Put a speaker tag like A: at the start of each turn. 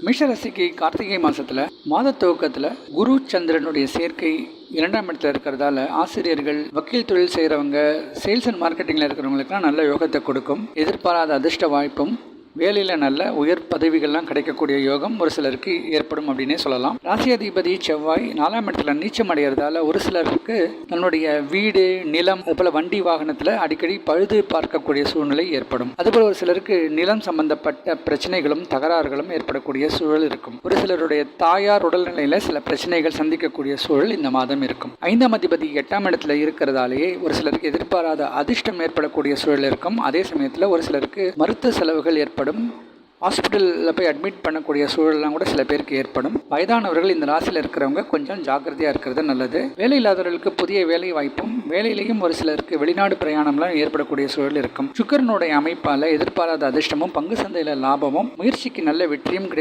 A: மேஷராசிக்கு கார்த்திகை மாதத்தில் மாத துவக்கத்தில் குரு சந்திரனுடைய சேர்க்கை 2ஆம் இடத்துல இருக்கிறதால ஆசிரியர்கள், வக்கீல் தொழில் செய்கிறவங்க, சேல்ஸ் அண்ட் மார்க்கெட்டிங்கில் இருக்கிறவங்களுக்குலாம் நல்ல யோகத்தை கொடுக்கும். எதிர்பாராத அதிர்ஷ்ட வாய்ப்பும், வேலையில் நல்ல உயர் பதவிகள்லாம் கிடைக்கக்கூடிய யோகம் ஒரு சிலருக்கு ஏற்படும் அப்படின்னே சொல்லலாம். ராசியாதிபதி செவ்வாய் 4ஆம் இடத்துல நீச்சம் அடைகிறதால ஒரு சிலருக்கு தன்னுடைய வீடு, நிலம், அதுபோல் வண்டி வாகனத்தில் அடிக்கடி பழுது பார்க்கக்கூடிய சூழ்நிலை ஏற்படும். அதுபோல் ஒரு சிலருக்கு நிலம் சம்பந்தப்பட்ட பிரச்சனைகளும் தகராறுகளும் ஏற்படக்கூடிய சூழல் இருக்கும். ஒரு சிலருடைய தாயார் உடல்நிலையில் சில பிரச்சனைகள் சந்திக்கக்கூடிய சூழல் இந்த மாதம் இருக்கும். 5ஆம் அதிபதி 8ஆம் இடத்துல இருக்கிறதாலேயே ஒரு சிலருக்கு எதிர்பாராத அதிர்ஷ்டம் ஏற்படக்கூடிய சூழல் இருக்கும். அதே சமயத்தில் ஒரு சிலருக்கு மருத்துவ செலவுகள் ஏற்படும். ஹாஸ்பிட்டலில் போய் அட்மிட் பண்ணக்கூடிய சூழலாம் கூட சில பேருக்கு ஏற்படும். வயதானவர்கள் இந்த ராசியில் இருக்கிறவங்க கொஞ்சம் ஜாக்கிரதையாக இருக்கிறது நல்லது. வேலை இல்லாதவர்களுக்கு புதிய வேலை வாய்ப்பும், வேலையிலையும் ஒரு சிலருக்கு வெளிநாடு பிரயாணம்லாம் ஏற்படக்கூடிய சூழல் இருக்கும். சுக்கிரனுடைய அமைப்பால் எதிர்பாராத அதிர்ஷ்டமும், பங்கு சந்தையில் லாபமும், முயற்சிக்கு நல்ல வெற்றியும் கிடைக்கும்.